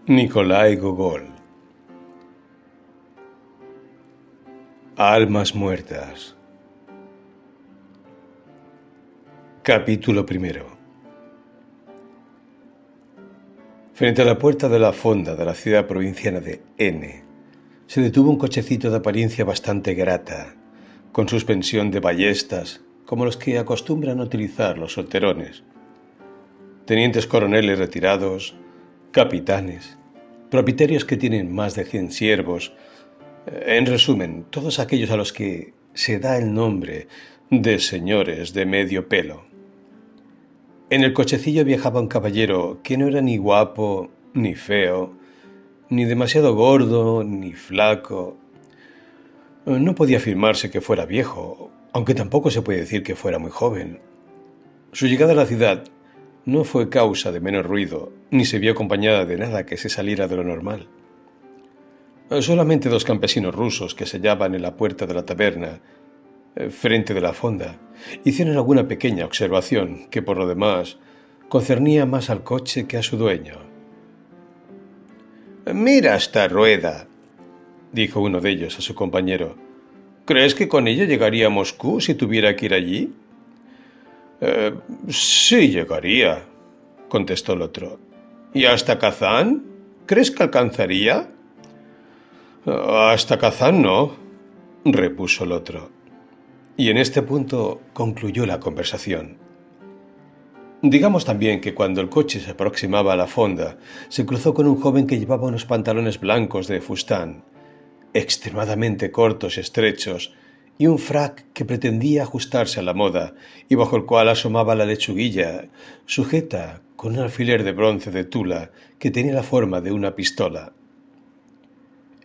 Nikolai Gogol. Almas muertas. Capítulo primero. Frente a la puerta de la fonda de la ciudad provinciana de N, se detuvo un cochecito de apariencia bastante grata, con suspensión de ballestas, como los que acostumbran utilizar los solterones. Tenientes coroneles retirados, capitanes, propietarios que tienen más de 100 siervos, en resumen, todos aquellos a los que se da el nombre de señores de medio pelo. En el cochecillo viajaba un caballero que no era ni guapo, ni feo, ni demasiado gordo, ni flaco. No podía afirmarse que fuera viejo, aunque tampoco se puede decir que fuera muy joven. Su llegada a la ciudad no fue causa de menos ruido, ni se vio acompañada de nada que se saliera de lo normal. Solamente dos campesinos rusos que se hallaban en la puerta de la taberna, frente de la fonda, hicieron alguna pequeña observación que, por lo demás, concernía más al coche que a su dueño. «Mira esta rueda», dijo uno de ellos a su compañero. «¿Crees que con ella llegaría a Moscú si tuviera que ir allí?» Sí llegaría», contestó el otro. «¿Y hasta Kazán? ¿Crees que alcanzaría?» «Hasta Kazán no», repuso el otro. Y en este punto concluyó la conversación. Digamos también que cuando el coche se aproximaba a la fonda, se cruzó con un joven que llevaba unos pantalones blancos de fustán, extremadamente cortos y estrechos, y un frac que pretendía ajustarse a la moda, y bajo el cual asomaba la lechuguilla, sujeta con un alfiler de bronce de tula que tenía la forma de una pistola.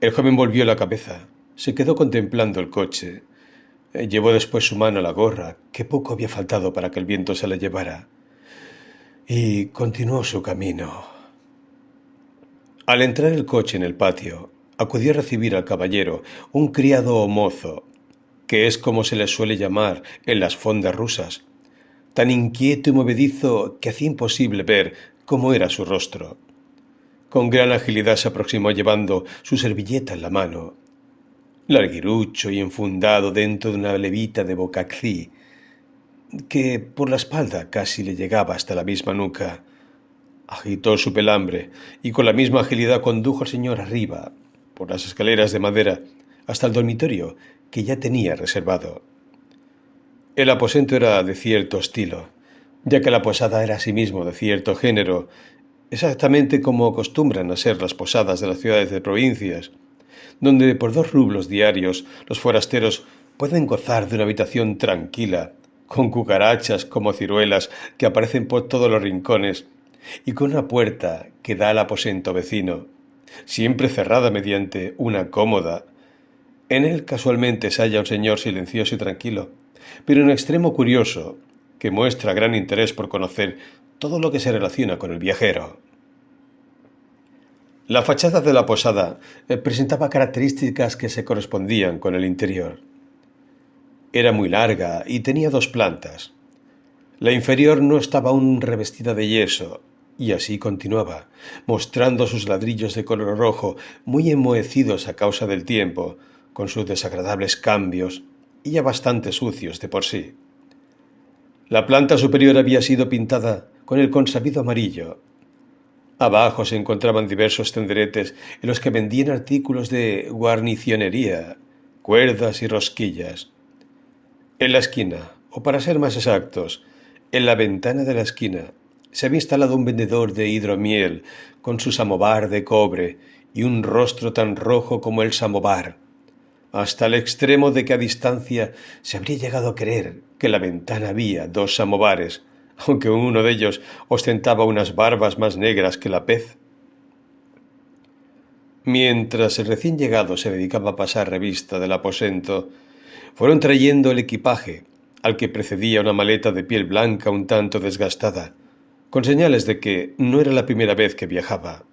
El joven volvió la cabeza, se quedó contemplando el coche. Llevó después su mano a la gorra, que poco había faltado para que el viento se la llevara, y continuó su camino. Al entrar el coche en el patio, acudió a recibir al caballero un criado o mozo, que es como se le suele llamar en las fondas rusas, tan inquieto y movedizo que hacía imposible ver cómo era su rostro. Con gran agilidad se aproximó llevando su servilleta en la mano, larguirucho y enfundado dentro de una levita de bocaccí, que por la espalda casi le llegaba hasta la misma nuca. Agitó su pelambre y con la misma agilidad condujo al señor arriba, por las escaleras de madera, hasta el dormitorio que ya tenía reservado. El aposento era de cierto estilo, ya que la posada era asimismo de cierto género, exactamente como acostumbran a ser las posadas de las ciudades de provincias, donde por 2 rublos diarios los forasteros pueden gozar de una habitación tranquila, con cucarachas como ciruelas que aparecen por todos los rincones, y con una puerta que da al aposento vecino, siempre cerrada mediante una cómoda. En él casualmente se halla un señor silencioso y tranquilo, pero en extremo curioso, que muestra gran interés por conocer todo lo que se relaciona con el viajero. La fachada de la posada presentaba características que se correspondían con el interior. Era muy larga y tenía 2 plantas. La inferior no estaba aún revestida de yeso, y así continuaba, mostrando sus ladrillos de color rojo, muy enmohecidos a causa del tiempo, con sus desagradables cambios, y ya bastante sucios de por sí. La planta superior había sido pintada con el consabido amarillo. Abajo se encontraban diversos tenderetes en los que vendían artículos de guarnicionería, cuerdas y rosquillas. En la esquina, o para ser más exactos, en la ventana de la esquina, se había instalado un vendedor de hidromiel con su samovar de cobre y un rostro tan rojo como el samovar, hasta el extremo de que a distancia se habría llegado a creer que en la ventana había 2 samovares, aunque uno de ellos ostentaba unas barbas más negras que la pez. Mientras el recién llegado se dedicaba a pasar revista del aposento, fueron trayendo el equipaje, al que precedía una maleta de piel blanca un tanto desgastada, con señales de que no era la primera vez que viajaba.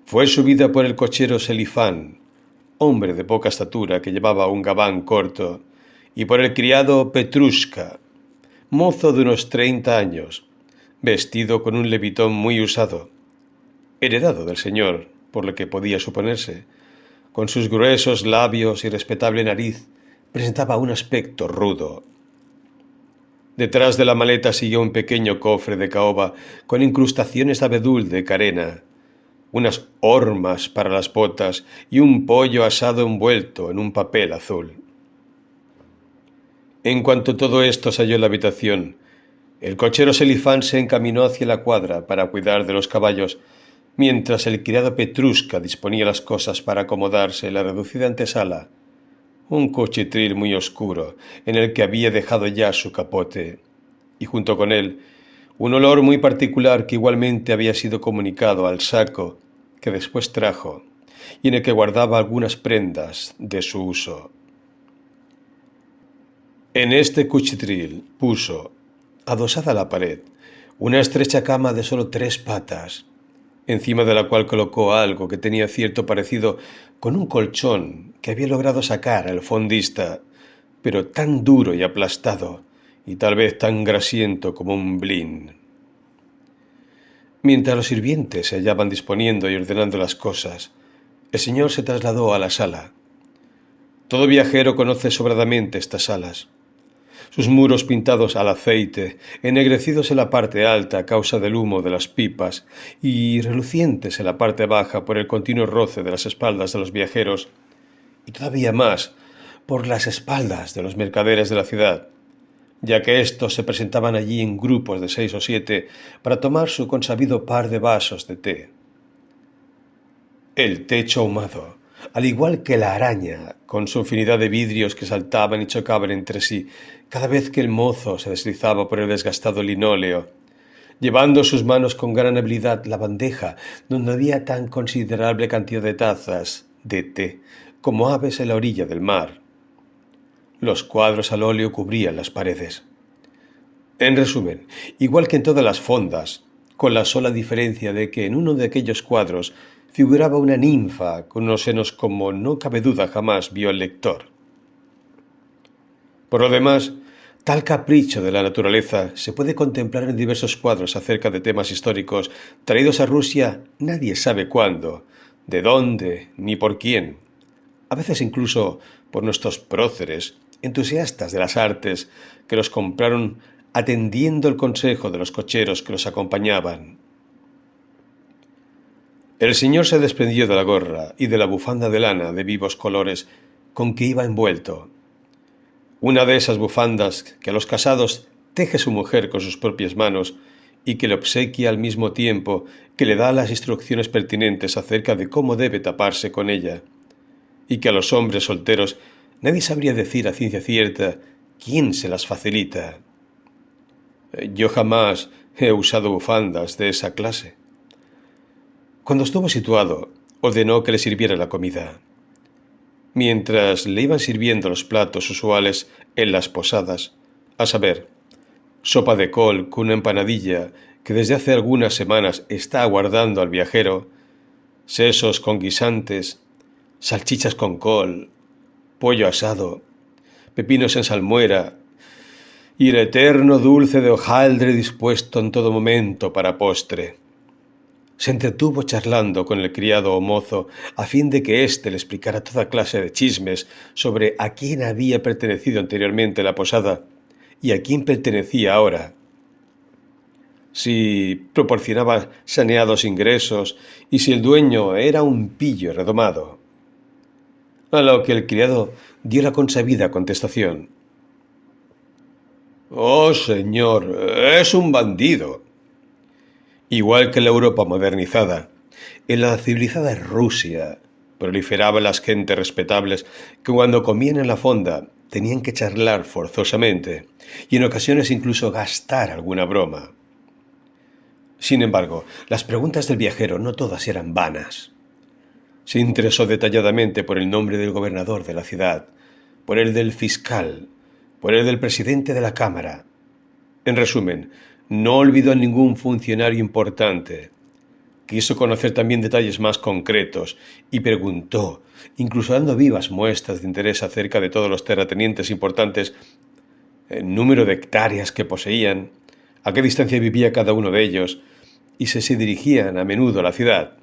Fue subida por el cochero Selifán, hombre de poca estatura que llevaba un gabán corto, y por el criado Petrushka, mozo de unos 30 años, vestido con un levitón muy usado. heredado del señor, por lo que podía suponerse. Con sus gruesos labios y respetable nariz, presentaba un aspecto rudo. Detrás de la maleta siguió un pequeño cofre de caoba con incrustaciones de abedul de carena, unas hormas para las botas y un pollo asado envuelto en un papel azul. En cuanto todo esto se halló en la habitación, el cochero Selifán se encaminó hacia la cuadra para cuidar de los caballos, mientras el criado Petrushka disponía las cosas para acomodarse en la reducida antesala, un cuchitril muy oscuro en el que había dejado ya su capote, y junto con él un olor muy particular que igualmente había sido comunicado al saco que después trajo y en el que guardaba algunas prendas de su uso. En este cuchitril puso, adosada a la pared, una estrecha cama de solo 3 patas, encima de la cual colocó algo que tenía cierto parecido con un colchón que había logrado sacar el fondista, pero tan duro y aplastado, y tal vez tan grasiento como un blin. Mientras los sirvientes se hallaban disponiendo y ordenando las cosas, el señor se trasladó a la sala. Todo viajero conoce sobradamente estas salas. Sus muros pintados al aceite, ennegrecidos en la parte alta a causa del humo de las pipas y relucientes en la parte baja por el continuo roce de las espaldas de los viajeros, y todavía más por las espaldas de los mercaderes de la ciudad, ya que éstos se presentaban allí en grupos de 6 o 7 para tomar su consabido par de vasos de té. El techo ahumado, al igual que la araña, con su infinidad de vidrios que saltaban y chocaban entre sí cada vez que el mozo se deslizaba por el desgastado linóleo, llevando sus manos con gran habilidad la bandeja donde había tan considerable cantidad de tazas de té como aves en la orilla del mar. Los cuadros al óleo cubrían las paredes. En resumen, igual que en todas las fondas, con la sola diferencia de que en uno de aquellos cuadros figuraba una ninfa con unos senos como no cabe duda jamás vio el lector. Por lo demás, tal capricho de la naturaleza se puede contemplar en diversos cuadros acerca de temas históricos traídos a Rusia nadie sabe cuándo, de dónde, ni por quién. A veces incluso por nuestros próceres, entusiastas de las artes, que los compraron atendiendo el consejo de los cocheros que los acompañaban. El señor se desprendió de la gorra y de la bufanda de lana de vivos colores con que iba envuelto. Una de esas bufandas que a los casados teje su mujer con sus propias manos y que le obsequia al mismo tiempo que le da las instrucciones pertinentes acerca de cómo debe taparse con ella, y que a los hombres solteros nadie sabría decir a ciencia cierta quién se las facilita. Yo jamás he usado bufandas de esa clase. Cuando estuvo situado, ordenó que le sirviera la comida. Mientras le iban sirviendo los platos usuales en las posadas, a saber, sopa de col con una empanadilla que desde hace algunas semanas está aguardando al viajero, sesos con guisantes, salchichas con col, pollo asado, pepinos en salmuera y el eterno dulce de hojaldre dispuesto en todo momento para postre. Se entretuvo charlando con el criado o mozo a fin de que éste le explicara toda clase de chismes sobre a quién había pertenecido anteriormente la posada y a quién pertenecía ahora, si proporcionaba saneados ingresos y si el dueño era un pillo redomado. A lo que el criado dio la consabida contestación. «Oh, señor, es un bandido». Igual que en la Europa modernizada, en la civilizada Rusia proliferaban las gentes respetables que cuando comían en la fonda tenían que charlar forzosamente y en ocasiones incluso gastar alguna broma. Sin embargo, las preguntas del viajero no todas eran vanas. Se interesó detalladamente por el nombre del gobernador de la ciudad, por el del fiscal, por el del presidente de la Cámara. En resumen, no olvidó a ningún funcionario importante. Quiso conocer también detalles más concretos y preguntó, incluso dando vivas muestras de interés acerca de todos los terratenientes importantes, el número de hectáreas que poseían, a qué distancia vivía cada uno de ellos y se dirigían a menudo a la ciudad.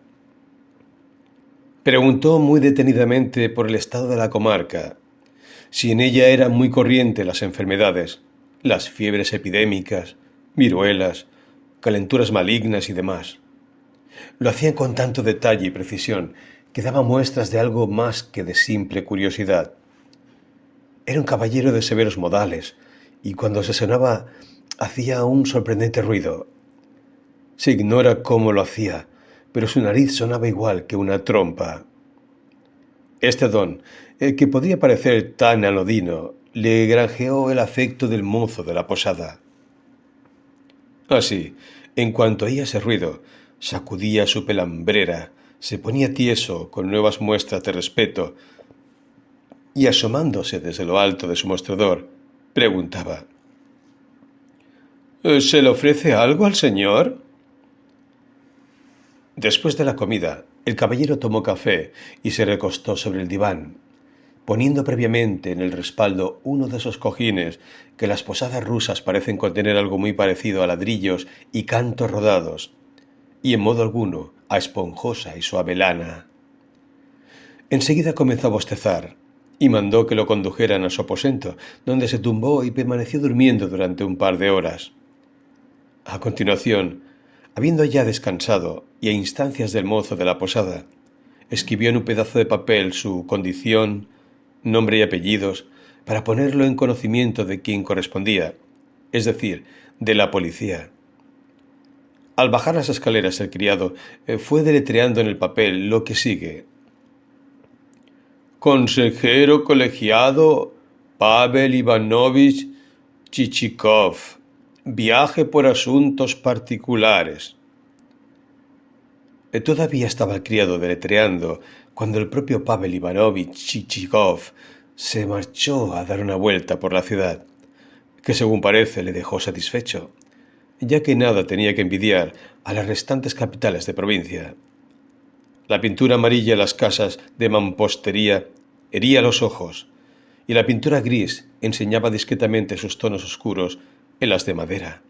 Preguntó muy detenidamente por el estado de la comarca, si en ella eran muy corrientes las enfermedades, las fiebres epidémicas, viruelas, calenturas malignas y demás. Lo hacían con tanto detalle y precisión que daba muestras de algo más que de simple curiosidad. Era un caballero de severos modales, y cuando se sonaba hacía un sorprendente ruido. Se ignora cómo lo hacía, pero su nariz sonaba igual que una trompa. Este don, que podría parecer tan anodino, le granjeó el afecto del mozo de la posada. Así, en cuanto oía ese ruido, sacudía su pelambrera, se ponía tieso con nuevas muestras de respeto y asomándose desde lo alto de su mostrador, preguntaba: ¿Se le ofrece algo al señor? Después de la comida, el caballero tomó café y se recostó sobre el diván, poniendo previamente en el respaldo uno de esos cojines que las posadas rusas parecen contener algo muy parecido a ladrillos y cantos rodados, y en modo alguno a esponjosa y suave lana. Enseguida comenzó a bostezar, y mandó que lo condujeran a su aposento, donde se tumbó y permaneció durmiendo durante un par de horas. A continuación, habiendo ya descansado, y a instancias del mozo de la posada, escribió en un pedazo de papel su condición, nombre y apellidos, para ponerlo en conocimiento de quien correspondía, es decir, de la policía. Al bajar las escaleras el criado fue deletreando en el papel lo que sigue: Consejero colegiado Pavel Ivanovich Chichikov. Viaje por asuntos particulares. Todavía estaba el criado deletreando cuando el propio Pavel Ivanovich Chichikov se marchó a dar una vuelta por la ciudad, que según parece le dejó satisfecho, ya que nada tenía que envidiar a las restantes capitales de provincia. La pintura amarilla en las casas de mampostería hería los ojos, y la pintura gris enseñaba discretamente sus tonos oscuros en las de madera.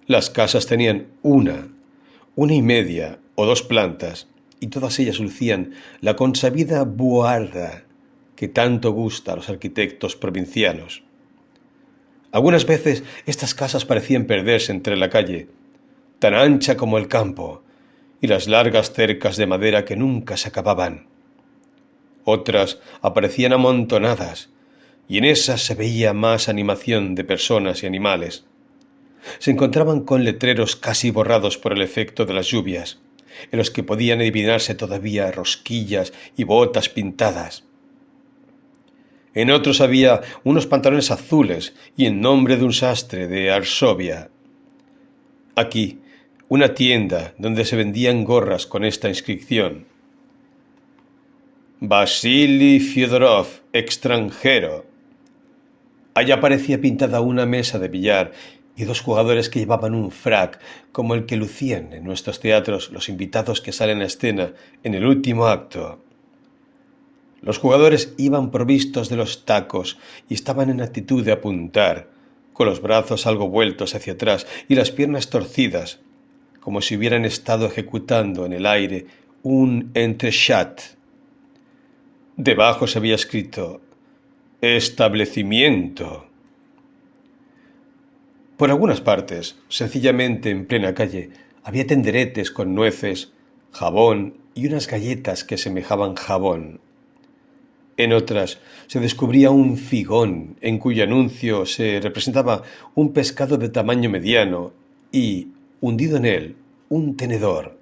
Las casas tenían una y media o dos plantas, y todas ellas lucían la consabida buharda que tanto gusta a los arquitectos provincianos. Algunas veces estas casas parecían perderse entre la calle, tan ancha como el campo, y las largas cercas de madera que nunca se acababan. Otras aparecían amontonadas, y en esas se veía más animación de personas y animales. Se encontraban con letreros casi borrados por el efecto de las lluvias, en los que podían adivinarse todavía rosquillas y botas pintadas. En otros había unos pantalones azules y el nombre de un sastre de Arsovia. Aquí, una tienda donde se vendían gorras con esta inscripción: Vasily Fyodorov, extranjero. Allá aparecía pintada una mesa de billar y dos jugadores que llevaban un frac como el que lucían en nuestros teatros los invitados que salen a escena en el último acto. Los jugadores iban provistos de los tacos y estaban en actitud de apuntar, con los brazos algo vueltos hacia atrás y las piernas torcidas, como si hubieran estado ejecutando en el aire un entrechat. Debajo se había escrito: establecimiento. Por algunas partes, sencillamente en plena calle, había tenderetes con nueces, jabón y unas galletas que semejaban jabón. En otras se descubría un figón en cuyo anuncio se representaba un pescado de tamaño mediano y, hundido en él, un tenedor.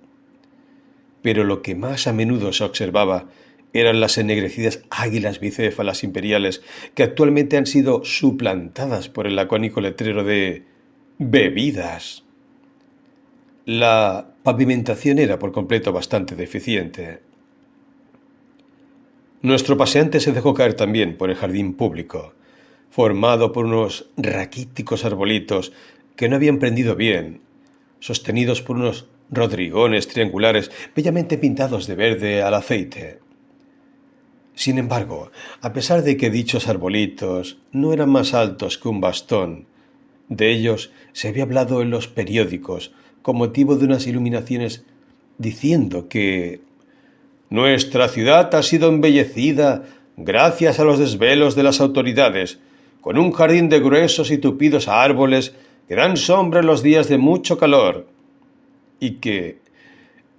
Pero lo que más a menudo se observaba eran las ennegrecidas águilas bicéfalas imperiales que actualmente han sido suplantadas por el lacónico letrero de bebidas. La pavimentación era por completo bastante deficiente. Nuestro paseante se dejó caer también por el jardín público, formado por unos raquíticos arbolitos que no habían prendido bien, sostenidos por unos rodrigones triangulares bellamente pintados de verde al aceite. Sin embargo, a pesar de que dichos arbolitos no eran más altos que un bastón, De ellos se había hablado en los periódicos con motivo de unas iluminaciones diciendo que nuestra ciudad ha sido embellecida gracias a los desvelos de las autoridades, con un jardín de gruesos y tupidos árboles que dan sombra en los días de mucho calor, y que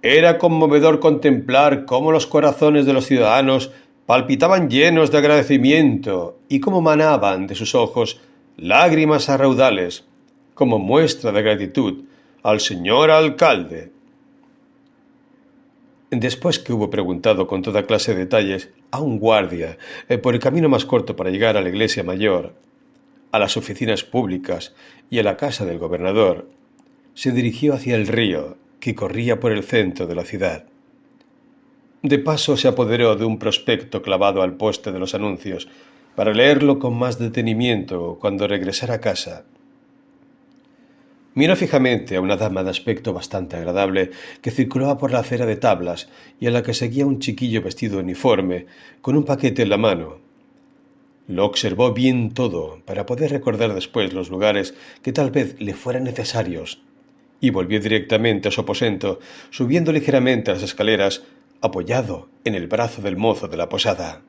era conmovedor contemplar cómo los corazones de los ciudadanos palpitaban llenos de agradecimiento y cómo manaban de sus ojos lágrimas a raudales, como muestra de gratitud al señor alcalde. Después que hubo preguntado con toda clase de detalles a un guardia por el camino más corto para llegar a la iglesia mayor, a las oficinas públicas y a la casa del gobernador, se dirigió hacia el río que corría por el centro de la ciudad. De paso se apoderó de un prospecto clavado al poste de los anuncios para leerlo con más detenimiento cuando regresara a casa. Miró fijamente a una dama de aspecto bastante agradable que circulaba por la acera de tablas y a la que seguía un chiquillo vestido de uniforme, con un paquete en la mano. Lo observó bien todo para poder recordar después los lugares que tal vez le fueran necesarios, y volvió directamente a su aposento, subiendo ligeramente las escaleras, apoyado en el brazo del mozo de la posada.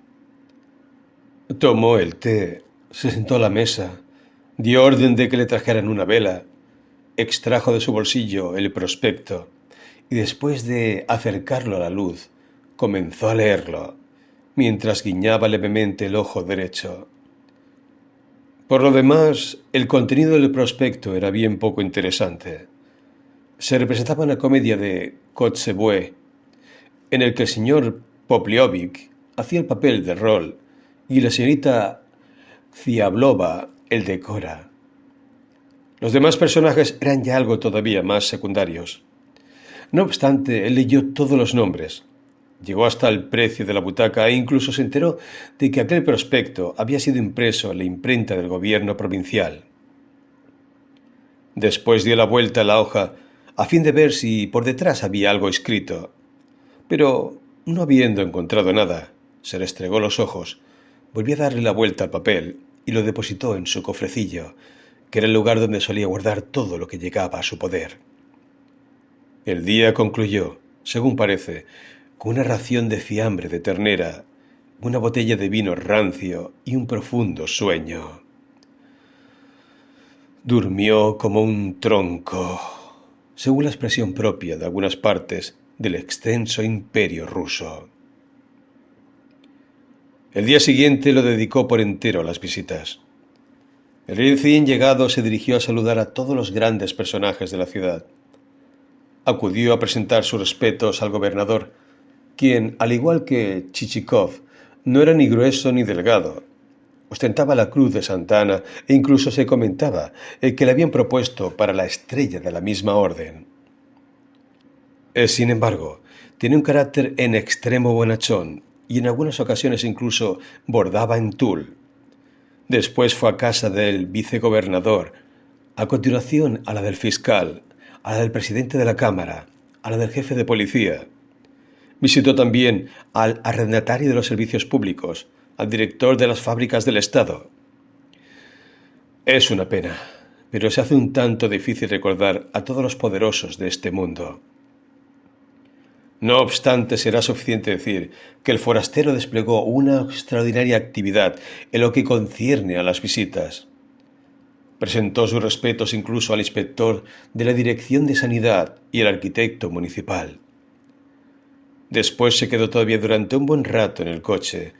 Tomó el té, se sentó a la mesa, dio orden de que le trajeran una vela, extrajo de su bolsillo el prospecto y después de acercarlo a la luz, comenzó a leerlo, mientras guiñaba levemente el ojo derecho. Por lo demás, el contenido del prospecto era bien poco interesante. Se representaba una comedia de Kotzebue, en el que el señor Popliovic hacía el papel de rol y la señorita Ziablova el de Cora. Los demás personajes eran ya algo todavía más secundarios. No obstante, él leyó todos los nombres, llegó hasta el precio de la butaca e incluso se enteró de que aquel prospecto había sido impreso en la imprenta del gobierno provincial. Después dio la vuelta a la hoja a fin de ver si por detrás había algo escrito, pero no habiendo encontrado nada, se restregó los ojos, volvió a darle la vuelta al papel y lo depositó en su cofrecillo, que era el lugar donde solía guardar todo lo que llegaba a su poder. El día concluyó, según parece, con una ración de fiambre de ternera, una botella de vino rancio y un profundo sueño. Durmió como un tronco, según la expresión propia de algunas partes del extenso imperio ruso. El día siguiente lo dedicó por entero a las visitas. El recién llegado se dirigió a saludar a todos los grandes personajes de la ciudad. Acudió a presentar sus respetos al gobernador, quien, al igual que Chichikov, no era ni grueso ni delgado. Ostentaba la cruz de Santa Ana e incluso se comentaba que le habían propuesto para la estrella de la misma orden. Sin embargo, tenía un carácter en extremo bonachón y en algunas ocasiones incluso bordaba en tul. Después fue a casa del vicegobernador, a continuación a la del fiscal, a la del presidente de la Cámara, a la del jefe de policía. Visitó también al arrendatario de los servicios públicos, al director de las fábricas del Estado. Es una pena, pero se hace un tanto difícil recordar a todos los poderosos de este mundo. No obstante, será suficiente decir que el forastero desplegó una extraordinaria actividad en lo que concierne a las visitas. Presentó sus respetos incluso al inspector de la Dirección de Sanidad y al arquitecto municipal. Después se quedó todavía durante un buen rato en el coche,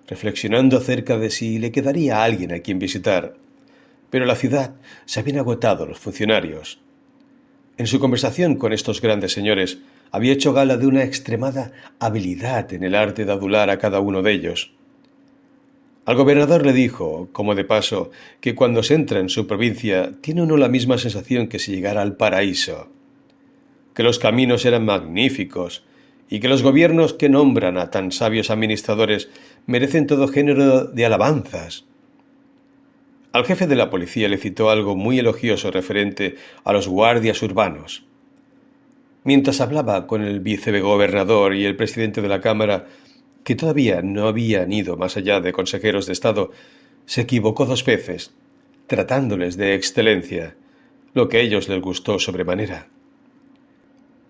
reflexionando acerca de si le quedaría a alguien a quien visitar, pero en la ciudad se habían agotado los funcionarios. En su conversación con estos grandes señores, había hecho gala de una extremada habilidad en el arte de adular a cada uno de ellos. Al gobernador le dijo, como de paso, que cuando se entra en su provincia tiene uno la misma sensación que si llegara al paraíso, que los caminos eran magníficos y que los gobiernos que nombran a tan sabios administradores merecen todo género de alabanzas. Al jefe de la policía le citó algo muy elogioso referente a los guardias urbanos. Mientras hablaba con el vicegobernador y el presidente de la Cámara, que todavía no habían ido más allá de consejeros de Estado, se equivocó 2 veces, tratándoles de excelencia, lo que a ellos les gustó sobremanera.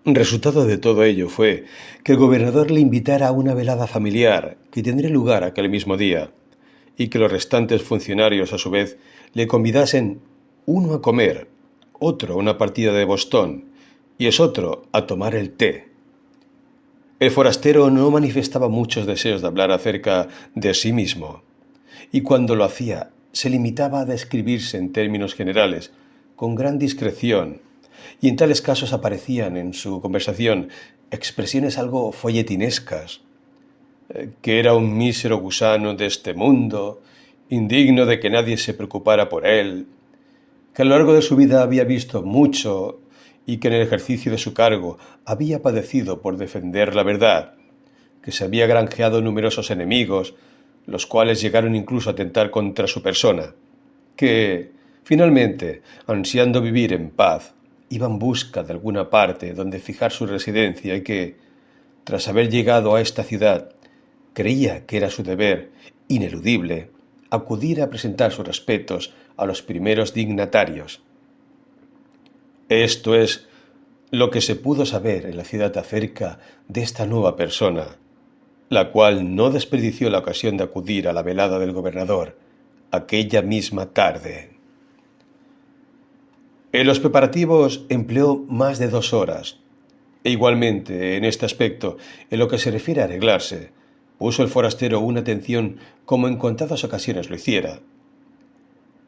Resultado de todo ello fue que el gobernador le invitara a una velada familiar que tendría lugar aquel mismo día, y que los restantes funcionarios a su vez le convidasen uno a comer, otro a una partida de bostón y es otro a tomar el té. El forastero no manifestaba muchos deseos de hablar acerca de sí mismo, y cuando lo hacía se limitaba a describirse en términos generales, con gran discreción, y en tales casos aparecían en su conversación expresiones algo folletinescas, que era un mísero gusano de este mundo, indigno de que nadie se preocupara por él, que a lo largo de su vida había visto mucho y que en el ejercicio de su cargo había padecido por defender la verdad, que se había granjeado numerosos enemigos, los cuales llegaron incluso a atentar contra su persona, que, finalmente, ansiando vivir en paz, iba en busca de alguna parte donde fijar su residencia y que, tras haber llegado a esta ciudad, creía que era su deber, ineludible, acudir a presentar sus respetos a los primeros dignatarios. Esto es lo que se pudo saber en la ciudad acerca de esta nueva persona, la cual no desperdició la ocasión de acudir a la velada del gobernador aquella misma tarde. En los preparativos empleó más de 2 horas, e igualmente, en este aspecto, en lo que se refiere a arreglarse, puso el forastero una atención como en contadas ocasiones lo hiciera.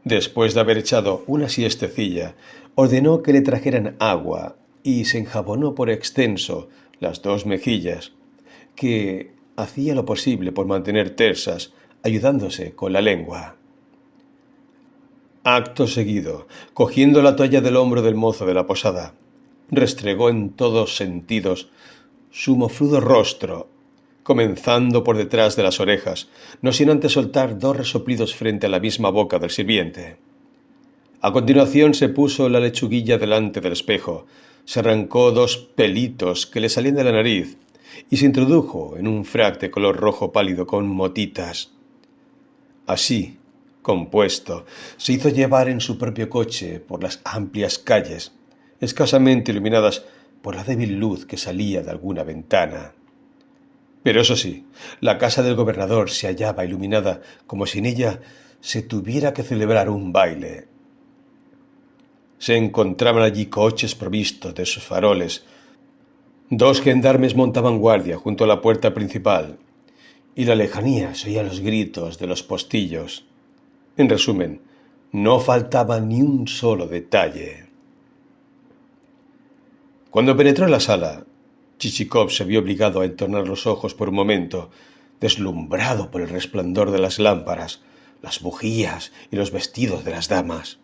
Después de haber echado una siestecilla, ordenó que le trajeran agua y se enjabonó por extenso las 2 mejillas, que hacía lo posible por mantener tersas, ayudándose con la lengua. Acto seguido, cogiendo la toalla del hombro del mozo de la posada, restregó en todos sentidos su mofludo rostro, comenzando por detrás de las orejas, no sin antes soltar 2 resoplidos frente a la misma boca del sirviente. A continuación se puso la lechuguilla delante del espejo, se arrancó 2 pelitos que le salían de la nariz y se introdujo en un frac de color rojo pálido con motitas. Así, compuesto, se hizo llevar en su propio coche por las amplias calles, escasamente iluminadas por la débil luz que salía de alguna ventana. Pero eso sí, la casa del gobernador se hallaba iluminada como si en ella se tuviera que celebrar un baile. Se encontraban allí coches provistos de sus faroles. 2 gendarmes montaban guardia junto a la puerta principal, y la lejanía se oían los gritos de los postillos. En resumen, no faltaba ni un solo detalle. Cuando penetró en la sala, Chichikov se vio obligado a entornar los ojos por un momento, deslumbrado por el resplandor de las lámparas, las bujías y los vestidos de las damas.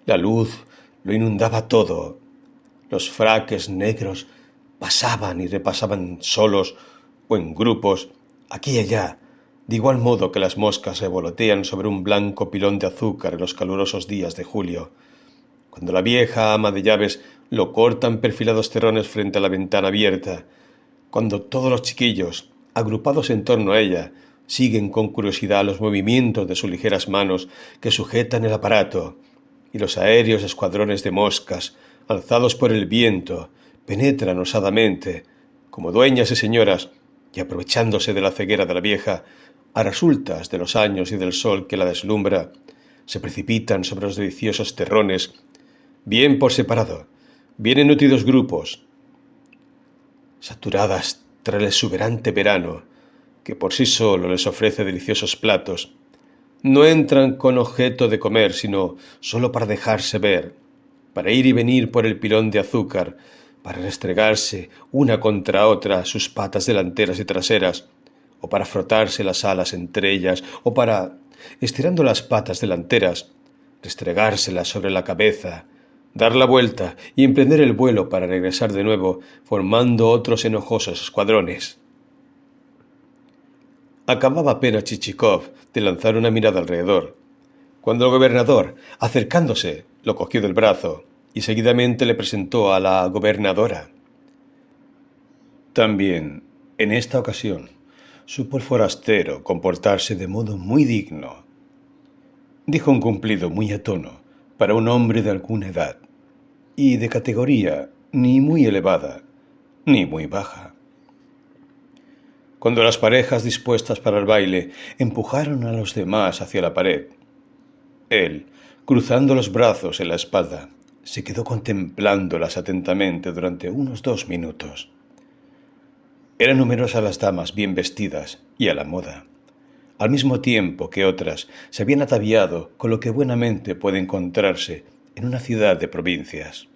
La luz lo inundaba todo. Los fraques negros pasaban y repasaban solos o en grupos, aquí y allá, de igual modo que las moscas revolotean sobre un blanco pilón de azúcar en los calurosos días de julio, cuando la vieja ama de llaves lo corta en perfilados terrones frente a la ventana abierta, cuando todos los chiquillos, agrupados en torno a ella, siguen con curiosidad los movimientos de sus ligeras manos que sujetan el aparato, y los aéreos escuadrones de moscas, alzados por el viento, penetran osadamente, como dueñas y señoras, y aprovechándose de la ceguera de la vieja, a resultas de los años y del sol que la deslumbra, se precipitan sobre los deliciosos terrones, bien por separado, bien en nutridos grupos, saturadas tras el exuberante verano, que por sí solo les ofrece deliciosos platos. No entran con objeto de comer, sino solo para dejarse ver, para ir y venir por el pilón de azúcar, para restregarse una contra otra sus patas delanteras y traseras, o para frotarse las alas entre ellas, o para, estirando las patas delanteras, restregárselas sobre la cabeza, dar la vuelta y emprender el vuelo para regresar de nuevo, formando otros enojosos escuadrones. Acababa apenas Chichikov de lanzar una mirada alrededor, cuando el gobernador, acercándose, lo cogió del brazo y seguidamente le presentó a la gobernadora. También, en esta ocasión, supo el forastero comportarse de modo muy digno. dijo un cumplido muy a tono para un hombre de alguna edad y de categoría ni muy elevada ni muy baja. Cuando las parejas dispuestas para el baile empujaron a los demás hacia la pared, él, cruzando los brazos en la espalda, se quedó contemplándolas atentamente durante unos 2 minutos. Eran numerosas las damas bien vestidas y a la moda, al mismo tiempo que otras se habían ataviado con lo que buenamente puede encontrarse en una ciudad de provincias.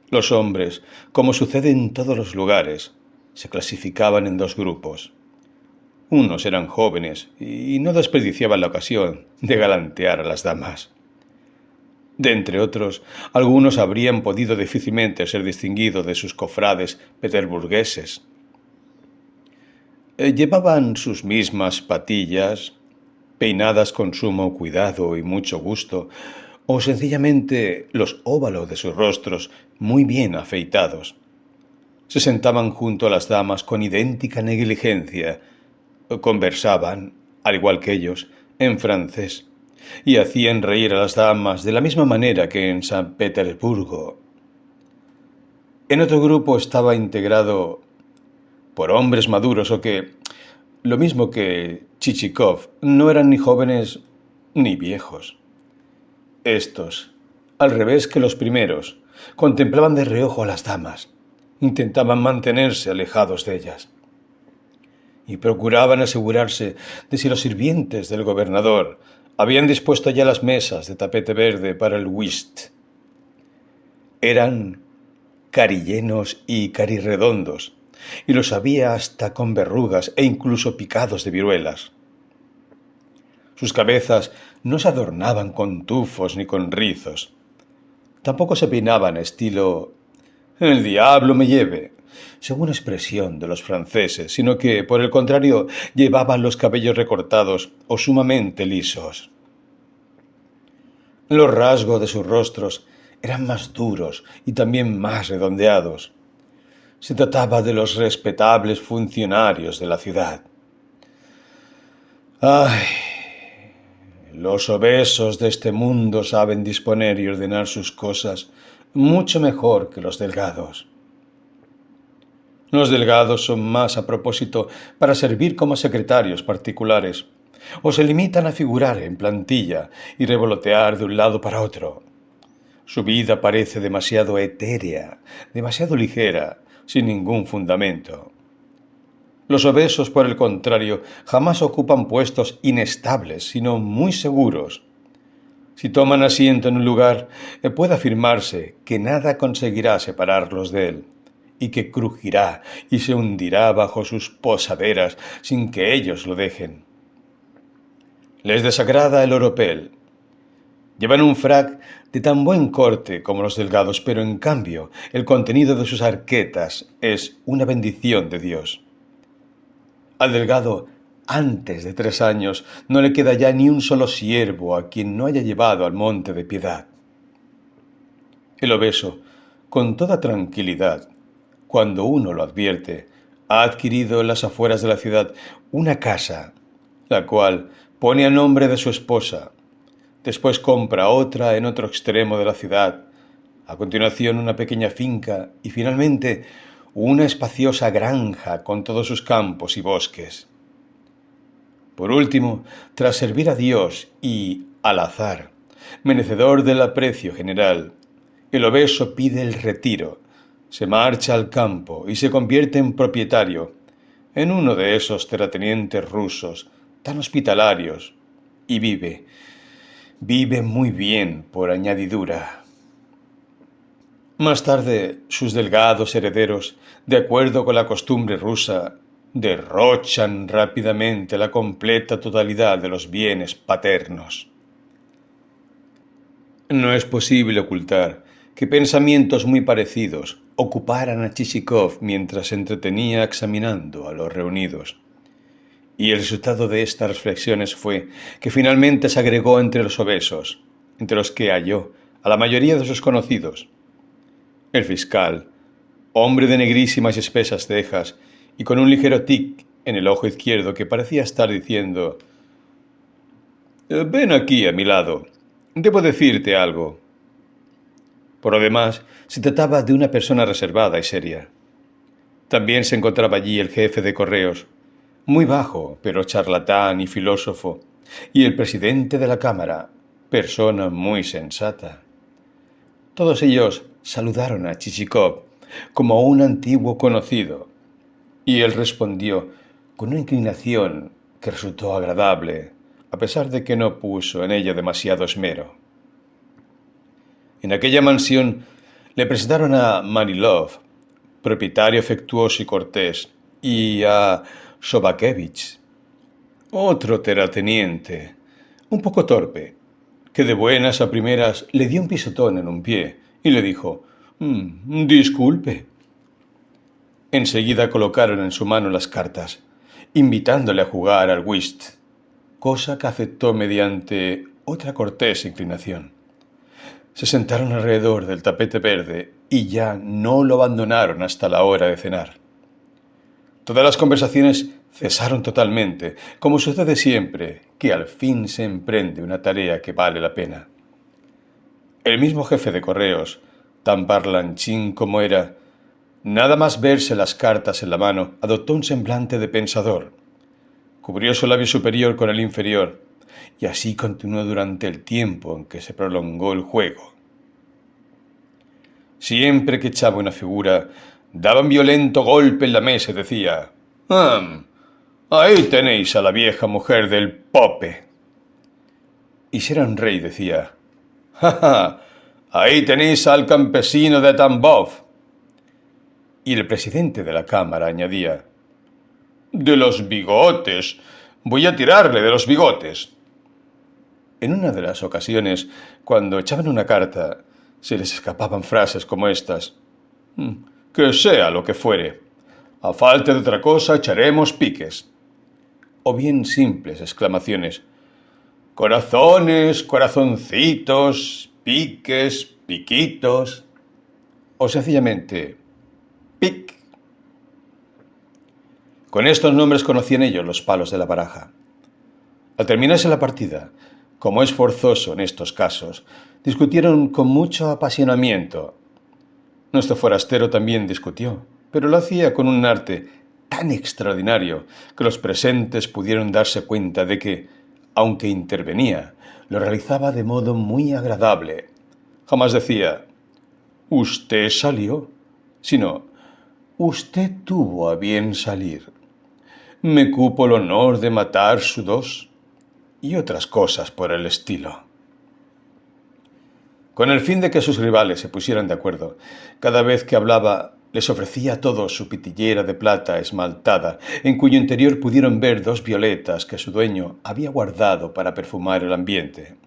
Los hombres, como sucede en todos los lugares, se clasificaban en 2 grupos. Unos eran jóvenes y no desperdiciaban la ocasión de galantear a las damas. De entre otros, algunos habrían podido difícilmente ser distinguidos de sus cofrades peterburgueses. Llevaban sus mismas patillas, peinadas con sumo cuidado y mucho gusto, o sencillamente los óvalos de sus rostros muy bien afeitados. Se sentaban junto a las damas con idéntica negligencia, conversaban, al igual que ellos, en francés, y hacían reír a las damas de la misma manera que en San Petersburgo. En otro grupo estaba integrado por hombres maduros o que, lo mismo que Chichikov, no eran ni jóvenes ni viejos. Estos, al revés que los primeros, contemplaban de reojo a las damas, intentaban mantenerse alejados de ellas y procuraban asegurarse de si los sirvientes del gobernador habían dispuesto ya las mesas de tapete verde para el whist. Eran carillenos y carirredondos, y los había hasta con verrugas e incluso picados de viruelas. Sus cabezas no se adornaban con tufos ni con rizos. Tampoco se peinaban estilo «el diablo me lleve», según expresión de los franceses, sino que, por el contrario, llevaban los cabellos recortados o sumamente lisos. Los rasgos de sus rostros eran más duros y también más redondeados. Se trataba de los respetables funcionarios de la ciudad. ¡Ay! Los obesos de este mundo saben disponer y ordenar sus cosas mucho mejor que los delgados. Los delgados son más a propósito para servir como secretarios particulares, o se limitan a figurar en plantilla y revolotear de un lado para otro. Su vida parece demasiado etérea, demasiado ligera, sin ningún fundamento. Los obesos, por el contrario, jamás ocupan puestos inestables, sino muy seguros. Si toman asiento en un lugar, puede afirmarse que nada conseguirá separarlos de él, y que crujirá y se hundirá bajo sus posaderas sin que ellos lo dejen. Les desagrada el oropel. Llevan un frac de tan buen corte como los delgados, pero en cambio el contenido de sus arquetas es una bendición de Dios. Al delgado, antes de 3 años, no le queda ya ni un solo siervo a quien no haya llevado al monte de piedad. El obeso, con toda tranquilidad, cuando uno lo advierte, ha adquirido en las afueras de la ciudad una casa, la cual pone a nombre de su esposa. Después compra otra en otro extremo de la ciudad, a continuación una pequeña finca y finalmente una espaciosa granja con todos sus campos y bosques. Por último, tras servir a Dios y al azar, merecedor del aprecio general, el obeso pide el retiro, se marcha al campo y se convierte en propietario, en uno de esos terratenientes rusos tan hospitalarios, y vive muy bien por añadidura. Más tarde, sus delgados herederos, de acuerdo con la costumbre rusa, derrochan rápidamente la completa totalidad de los bienes paternos. No es posible ocultar que pensamientos muy parecidos ocuparan a Chichikov mientras se entretenía examinando a los reunidos. Y el resultado de estas reflexiones fue que finalmente se agregó entre los obesos, entre los que halló a la mayoría de sus conocidos. El fiscal, hombre de negrísimas y espesas cejas y con un ligero tic en el ojo izquierdo que parecía estar diciendo Ven aquí a mi lado. Debo decirte algo. Por lo demás, se trataba de una persona reservada y seria. También se encontraba allí el jefe de correos, muy bajo, pero charlatán y filósofo, y el presidente de la Cámara, persona muy sensata. Todos ellos saludaron a Chichikov como a un antiguo conocido, y él respondió con una inclinación que resultó agradable, a pesar de que no puso en ella demasiado esmero. En aquella mansión le presentaron a Manilov, propietario afectuoso y cortés, y a Sobakevich, otro terrateniente, un poco torpe, que de buenas a primeras le dio un pisotón en un pie y le dijo: Disculpe». Enseguida colocaron en su mano las cartas, invitándole a jugar al whist, cosa que aceptó mediante otra cortés inclinación. Se sentaron alrededor del tapete verde y ya no lo abandonaron hasta la hora de cenar. Todas las conversaciones cesaron totalmente, como sucede siempre que al fin se emprende una tarea que vale la pena. El mismo jefe de correos, tan parlanchín como era, nada más verse las cartas en la mano, adoptó un semblante de pensador. Cubrió su labio superior con el inferior, y así continuó durante el tiempo en que se prolongó el juego. Siempre que echaba una figura, daba un violento golpe en la mesa y decía: ahí tenéis a la vieja mujer del Pope. Y si era un rey, decía: ¡ja! Ahí tenéis al campesino de Tambov. Y el presidente de la Cámara añadía: de los bigotes. Voy a tirarle de los bigotes. En una de las ocasiones, cuando echaban una carta, se les escapaban frases como estas: que sea lo que fuere. A falta de otra cosa, echaremos piques. O bien simples exclamaciones: corazones, corazoncitos, piques, piquitos. O sencillamente: pic. Con estos nombres conocían ellos los palos de la baraja. Al terminarse la partida, como es forzoso en estos casos, discutieron con mucho apasionamiento. Nuestro forastero también discutió, pero lo hacía con un arte tan extraordinario que los presentes pudieron darse cuenta de que, aunque intervenía, lo realizaba de modo muy agradable. Jamás decía: «Usted salió», sino: «Usted tuvo a bien salir. Me cupo el honor de matar su dos», y otras cosas por el estilo. Con el fin de que sus rivales se pusieran de acuerdo, cada vez que hablaba les ofrecía a todos su pitillera de plata esmaltada, en cuyo interior pudieron ver dos violetas que su dueño había guardado para perfumar el ambiente.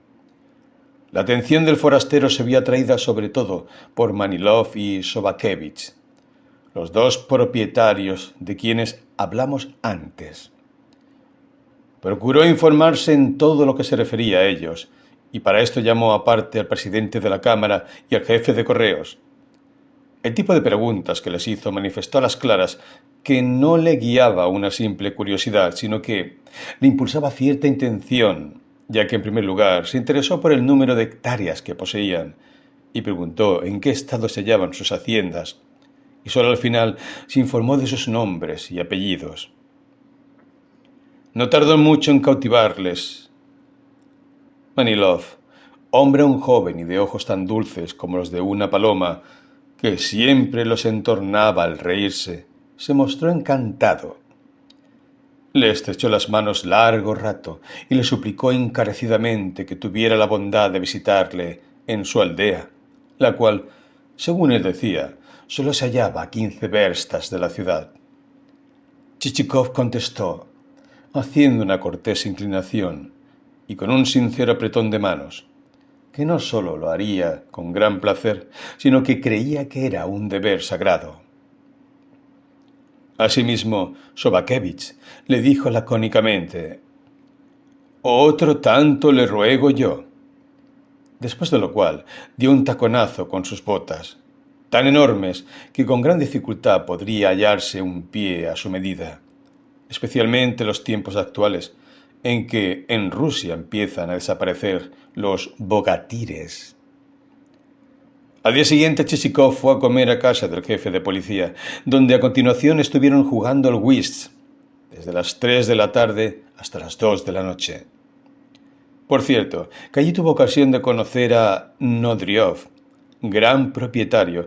La atención del forastero se vio atraída sobre todo por Manilov y Sobakevich, los dos propietarios de quienes hablamos antes. Procuró informarse en todo lo que se refería a ellos, y para esto llamó aparte al presidente de la Cámara y al jefe de correos. El tipo de preguntas que les hizo manifestó a las claras que no le guiaba una simple curiosidad, sino que le impulsaba cierta intención, ya que en primer lugar se interesó por el número de hectáreas que poseían, y preguntó en qué estado se hallaban sus haciendas, y solo al final se informó de sus nombres y apellidos. No tardó mucho en cautivarles. Manilov, hombre aún joven y de ojos tan dulces como los de una paloma, que siempre los entornaba al reírse, se mostró encantado. Le estrechó las manos largo rato y le suplicó encarecidamente que tuviera la bondad de visitarle en su aldea, la cual, según él decía, solo se hallaba a 15 verstas de la ciudad. Chichikov contestó, haciendo una cortés inclinación y con un sincero apretón de manos, que no sólo lo haría con gran placer, sino que creía que era un deber sagrado. Asimismo, Sobakevich le dijo lacónicamente: «Otro tanto le ruego yo», después de lo cual dio un taconazo con sus botas, tan enormes que con gran dificultad podría hallarse un pie a su medida, especialmente en los tiempos actuales, en que en Rusia empiezan a desaparecer los bogatires. Al día siguiente, Chichikov fue a comer a casa del jefe de policía, donde a continuación estuvieron jugando al whist, desde las 3 de la tarde hasta las 2 de la noche. Por cierto, que allí tuvo ocasión de conocer a Nodriov, gran propietario,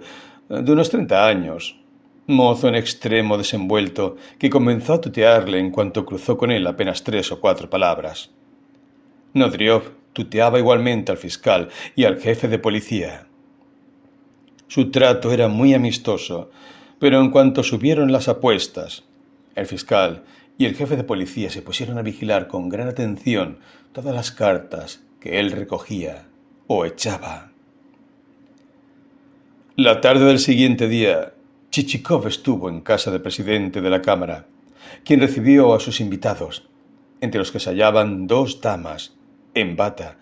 de unos 30 años, mozo en extremo desenvuelto, que comenzó a tutearle en cuanto cruzó con él apenas 3 o 4 palabras. Nodriov tuteaba igualmente al fiscal y al jefe de policía. Su trato era muy amistoso, pero en cuanto subieron las apuestas, el fiscal y el jefe de policía se pusieron a vigilar con gran atención todas las cartas que él recogía o echaba. La tarde del siguiente día, Chichikov estuvo en casa del presidente de la Cámara, quien recibió a sus invitados, entre los que se hallaban 2 damas, en bata,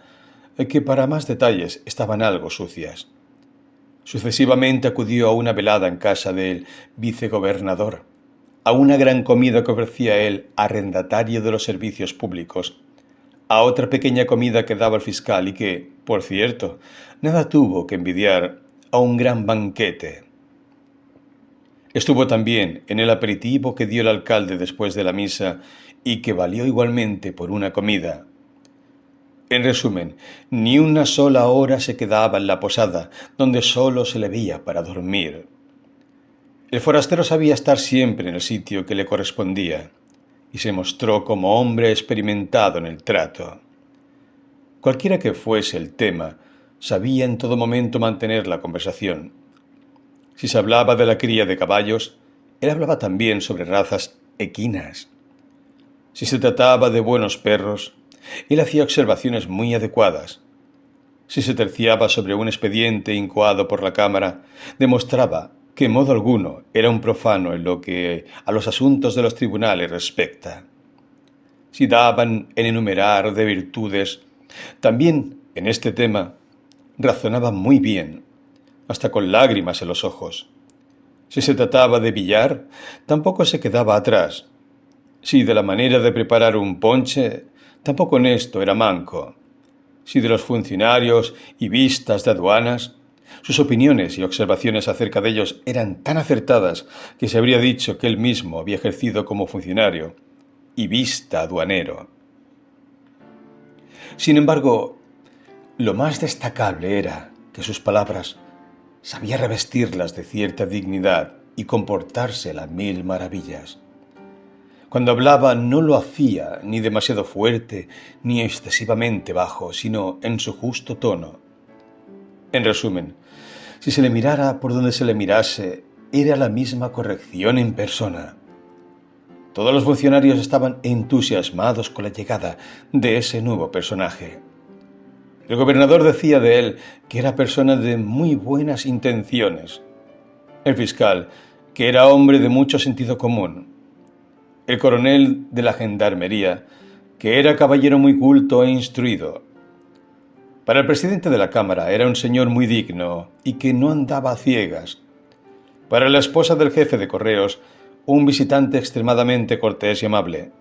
que para más detalles estaban algo sucias. Sucesivamente acudió a una velada en casa del vicegobernador, a una gran comida que ofrecía el arrendatario de los servicios públicos, a otra pequeña comida que daba el fiscal y que, por cierto, nada tuvo que envidiar a un gran banquete. Estuvo también en el aperitivo que dio el alcalde después de la misa y que valió igualmente por una comida. En resumen, ni una sola hora se quedaba en la posada, donde solo se le veía para dormir. El forastero sabía estar siempre en el sitio que le correspondía, y se mostró como hombre experimentado en el trato. Cualquiera que fuese el tema, sabía en todo momento mantener la conversación. Si se hablaba de la cría de caballos, él hablaba también sobre razas equinas. Si se trataba de buenos perros, él hacía observaciones muy adecuadas. Si se terciaba sobre un expediente incoado por la Cámara, demostraba que en modo alguno era un profano en lo que a los asuntos de los tribunales respecta. Si daban en enumerar de virtudes, también en este tema razonaba muy bien, hasta con lágrimas en los ojos. Si se trataba de billar, tampoco se quedaba atrás. Si de la manera de preparar un ponche, tampoco en esto era manco. Si de los funcionarios y vistas de aduanas, sus opiniones y observaciones acerca de ellos eran tan acertadas que se habría dicho que él mismo había ejercido como funcionario y vista aduanero. Sin embargo, lo más destacable era que sus palabras sabía revestirlas de cierta dignidad y comportarse a 1000 maravillas. Cuando hablaba no lo hacía ni demasiado fuerte ni excesivamente bajo, sino en su justo tono. En resumen, si se le mirara por donde se le mirase, era la misma corrección en persona. Todos los funcionarios estaban entusiasmados con la llegada de ese nuevo personaje. El gobernador decía de él que era persona de muy buenas intenciones. El fiscal, que era hombre de mucho sentido común. El coronel de la gendarmería, que era caballero muy culto e instruido. Para el presidente de la Cámara era un señor muy digno y que no andaba a ciegas. Para la esposa del jefe de correos, un visitante extremadamente cortés y amable.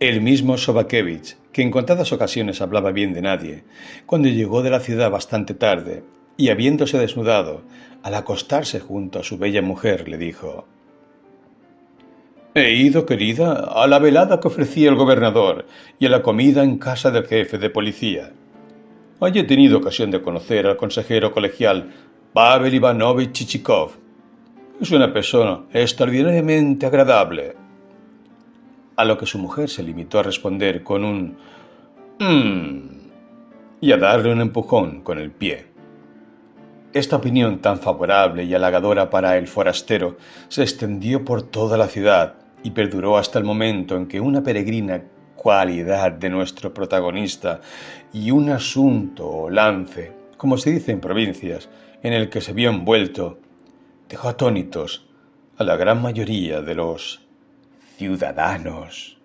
El mismo Sobakevich, que en contadas ocasiones hablaba bien de nadie, cuando llegó de la ciudad bastante tarde y habiéndose desnudado, al acostarse junto a su bella mujer, le dijo: «He ido, querida, a la velada que ofrecía el gobernador y a la comida en casa del jefe de policía. Allí he tenido ocasión de conocer al consejero colegial Pavel Ivanovich Chichikov. Es una persona extraordinariamente agradable». A lo que su mujer se limitó a responder con un y a darle un empujón con el pie. Esta opinión tan favorable y halagadora para el forastero se extendió por toda la ciudad y perduró hasta el momento en que una peregrina cualidad de nuestro protagonista y un asunto o lance, como se dice en provincias, en el que se vio envuelto, dejó atónitos a la gran mayoría de los ciudadanos.